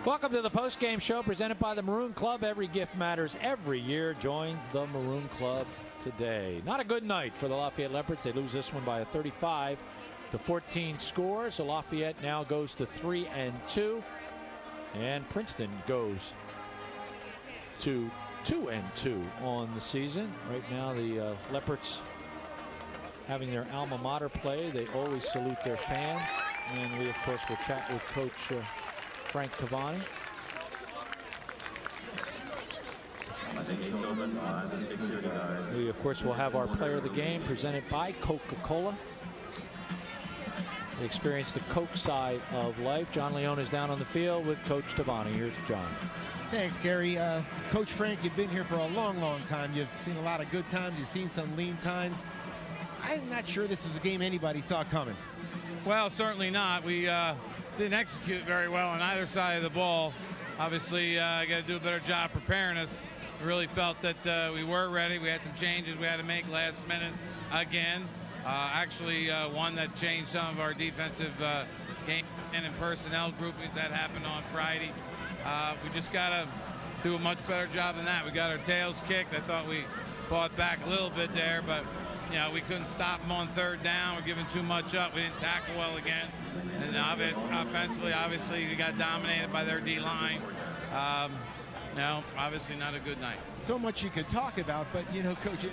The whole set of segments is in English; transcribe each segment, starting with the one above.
Welcome to the Postgame Show presented by the Maroon Club. Every gift matters every year. Join the Maroon Club today. Not a good night for the Lafayette Leopards. They lose this one by a 35-14 score. So Lafayette now goes to 3-2. And Princeton goes to 2-2 on the season. Right now the Leopards having their alma mater play. They always salute their fans. And we, of course, will chat with Coach Frank Cavani. We, of course, will have our player of the game presented by Coca-Cola. They experience the Coke side of life. John Leone is down on the field with Coach Cavani. Here's John. Thanks, Gary. Coach Frank, you've been here for a long, long time. You've seen a lot of good times. You've seen some lean times. I'm not sure this is a game anybody saw coming. Well, certainly not. We didn't execute very well on either side of the ball. Obviously, got to do a better job preparing us. We really felt that we were ready. We had some changes we had to make last minute again. Actually, one that changed some of our defensive game and personnel groupings that happened on Friday. We just got to do a much better job than that. We got our tails kicked. I thought we fought back a little bit there, but you know, we couldn't stop them on third down. We're giving too much up. We didn't tackle well again. And offensively, obviously, we got dominated by their D-line. No, obviously not a good night. So much you could talk about, but, you know, Coach,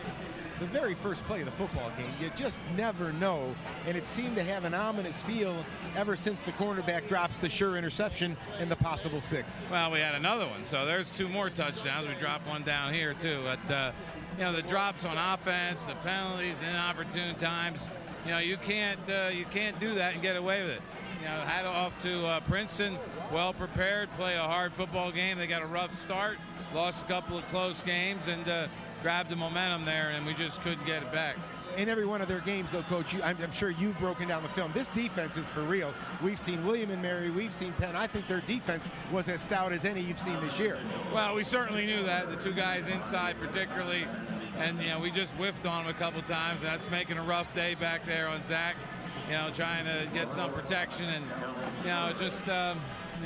the very first play of the football game, you just never know. And it seemed to have an ominous feel ever since the cornerback drops the sure interception and the possible 6. Well, we had another one. So there's 2 more touchdowns. We dropped one down here, too. But, you know, the drops on offense, the penalties, inopportune times, you know, you can't do that and get away with it. You know, hat off to Princeton, well prepared, play a hard football game. They got a rough start, lost a couple of close games, and grabbed the momentum there, and we just couldn't get it back. In every one of their games, though, Coach, I'm sure you've broken down the film. This defense is for real. We've seen William and Mary. We've seen Penn. I think their defense was as stout as any you've seen this year. Well, we certainly knew that. The 2 guys inside particularly. And, you know, we just whiffed on them a couple times. And that's making a rough day back there on Zach, you know, trying to get some protection. And, you know, just, you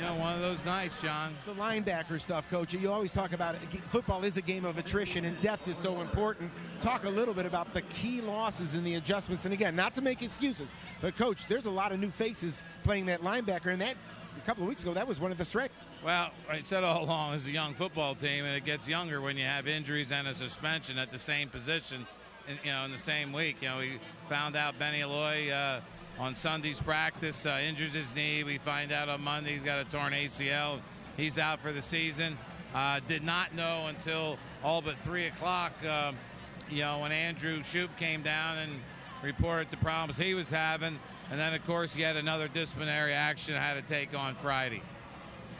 know, one of those nights, John. The linebacker stuff, Coach, you always talk about it. Football is a game of attrition, and depth is so important. Talk a little bit about the key losses and the adjustments. And, again, not to make excuses, but, Coach, there's a lot of new faces playing that linebacker, and that, a couple of weeks ago, that was one of the strengths. Well, I said all along, it's a young football team, and it gets younger when you have injuries and a suspension at the same position, you know, in the same week. You know, we found out Benny Alloy on Sunday's practice injures his knee. We find out on Monday he's got a torn ACL. He's out for the season. Did not know until all but 3 o'clock, you know, when Andrew Shoup came down and reported the problems he was having. And then, of course, he had another disciplinary action had to take on Friday.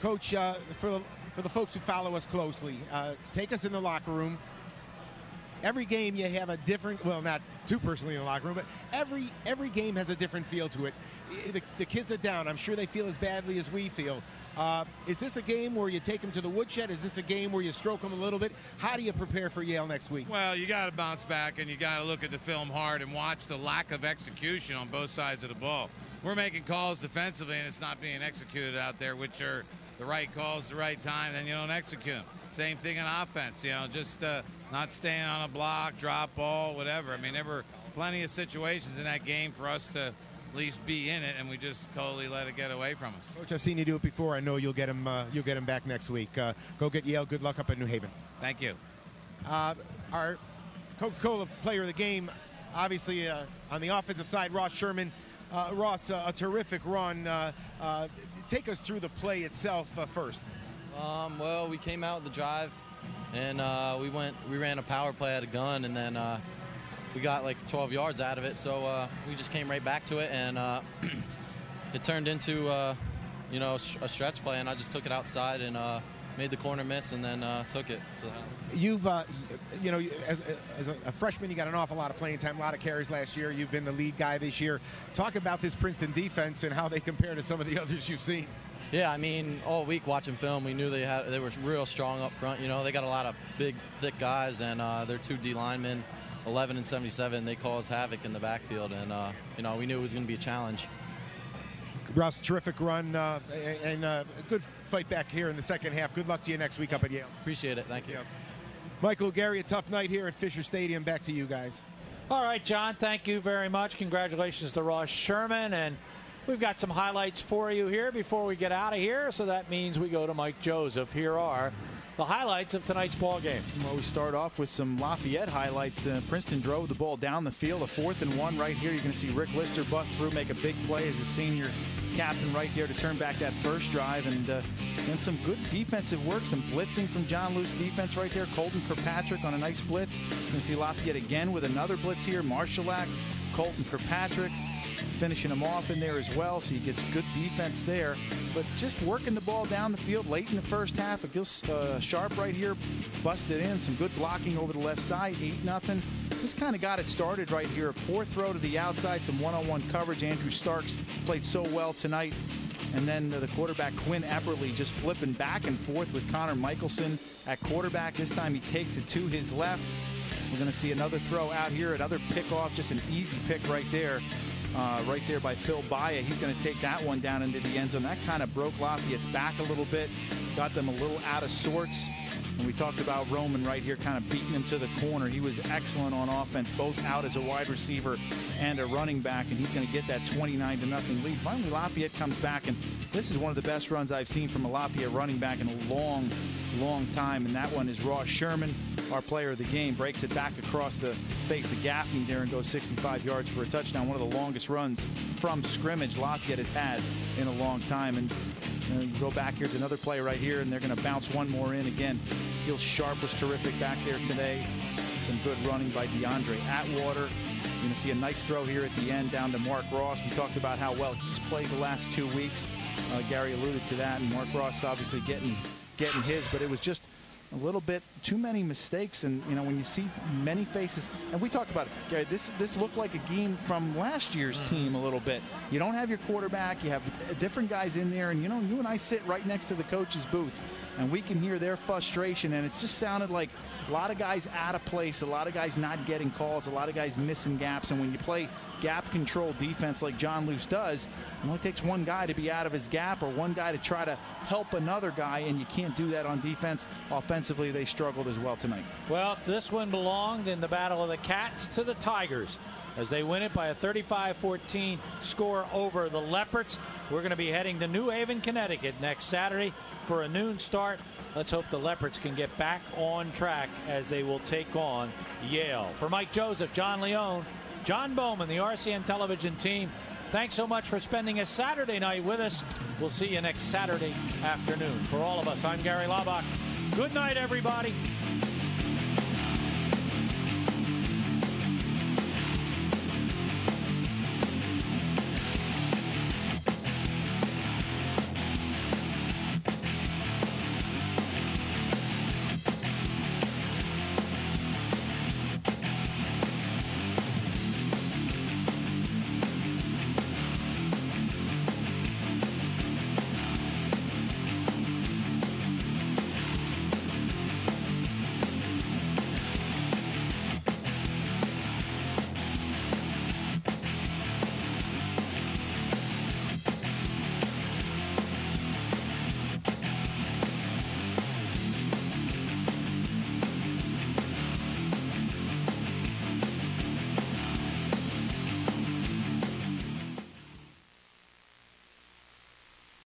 Coach, for the folks who follow us closely, take us in the locker room. Every game you have a different, well, not too personally in the locker room, but every game has a different feel to it. The kids are down. I'm sure they feel as badly as we feel. Is this a game where you take them to the woodshed? Is this a game where you stroke them a little bit? How do you prepare for Yale next week? Well, you got to bounce back, and you got to look at the film hard and watch the lack of execution on both sides of the ball. We're making calls defensively, and it's not being executed out there, which are the right calls, the right time, then you don't execute them. Same thing in offense, you know, just not staying on a block, drop ball, whatever. I mean, there were plenty of situations in that game for us to at least be in it, and we just totally let it get away from us. Coach, I've seen you do it before. I know you'll get him back next week. Go get Yale. Good luck up in New Haven. Thank you. Our Coca-Cola player of the game, obviously on the offensive side, Ross Sherman. Ross, a terrific run. Take us through the play itself first. Well, we came out with the drive, and we ran a power play at a gun, and then we got like 12 yards out of it. So we just came right back to it, and it turned into you know, a stretch play, and I just took it outside and made the corner miss, and then took it to the house. You've, you know, as a freshman, you got an awful lot of playing time, a lot of carries last year. You've been the lead guy this year. Talk about this Princeton defense and how they compare to some of the others you've seen. Yeah, I mean, all week watching film, we knew they were real strong up front. You know, they got a lot of big, thick guys, and they're 2 D linemen, 11 and 77. They cause havoc in the backfield, and you know, we knew it was going to be a challenge. Russ, terrific run and a good fight back here in the second half. Good luck to you next week up at Yale. Appreciate it. Thank you. Michael, Gary, a tough night here at Fisher Stadium. Back to you guys. All right, John, thank you very much. Congratulations to Ross Sherman. And we've got some highlights for you here before we get out of here. So that means we go to Mike Joseph. Here are the highlights of tonight's ball game. Well, we start off with some Lafayette highlights. Princeton drove the ball down the field, a 4th and 1 right here. You're going to see Rick Lister butt through, make a big play as a senior captain right there to turn back that first drive. And then some good defensive work, some blitzing from John Luce defense right there. Colton Kirkpatrick on a nice blitz. You're going to see Lafayette again with another blitz here. Marshallak, Colton Kirkpatrick finishing him off in there as well, so he gets good defense there. But just working the ball down the field late in the first half. It goes Sharp right here, busted in. Some good blocking over the left side, 8-0. This kind of got it started right here. A poor throw to the outside, some one-on-one coverage. Andrew Starks played so well tonight. And then the quarterback, Quinn Epperly, just flipping back and forth with Connor Michelson at quarterback. This time he takes it to his left. We're going to see another throw out here, another pick off, just an easy pick right there. Right there by Phil Baya. He's going to take that one down into the end zone. That kind of broke Lafayette's back a little bit, got them a little out of sorts. And we talked about Roman right here kind of beating him to the corner. He was excellent on offense, both out as a wide receiver and a running back, and he's going to get that 29-0 lead. Finally, Lafayette comes back, and this is one of the best runs I've seen from a Lafayette running back in a long time, and that one is Ross Sherman, our player of the game, breaks it back across the face of Gaffney there and goes 65 yards for a touchdown. One of the longest runs from scrimmage Lafayette has had in a long time. And you go back, here's another play right here, and they're going to bounce one more in again. Gil Sharp was terrific back there today. Some good running by DeAndre Atwater. You're going to see a nice throw here at the end down to Mark Ross. We talked about how well he's played the last 2 weeks. Gary alluded to that, and Mark Ross obviously getting his, but it was just a little bit too many mistakes. And you know, when you see many faces, and we talked about it, Gary, this looked like a game from last year's team a little bit. You don't have your quarterback, you have different guys in there, and you know, you and I sit right next to the coach's booth, and we can hear their frustration, and it just sounded like a lot of guys out of place, a lot of guys not getting calls, a lot of guys missing gaps. And when you play gap control defense like John Luce does, it only takes one guy to be out of his gap or one guy to try to help another guy, and you can't do that on defense. Offensively, they struggled as well tonight. Well, this one belonged in the Battle of the Cats to the Tigers as they win it by a 35-14 score over the Leopards. We're going to be heading to New Haven, Connecticut next Saturday for a noon start. Let's hope the Leopards can get back on track as they will take on Yale. For Mike Joseph, John Leone, John Bowman, the RCN television team, thanks so much for spending a Saturday night with us. We'll see you next Saturday afternoon. For all of us, I'm Gary Laubach. Good night, everybody.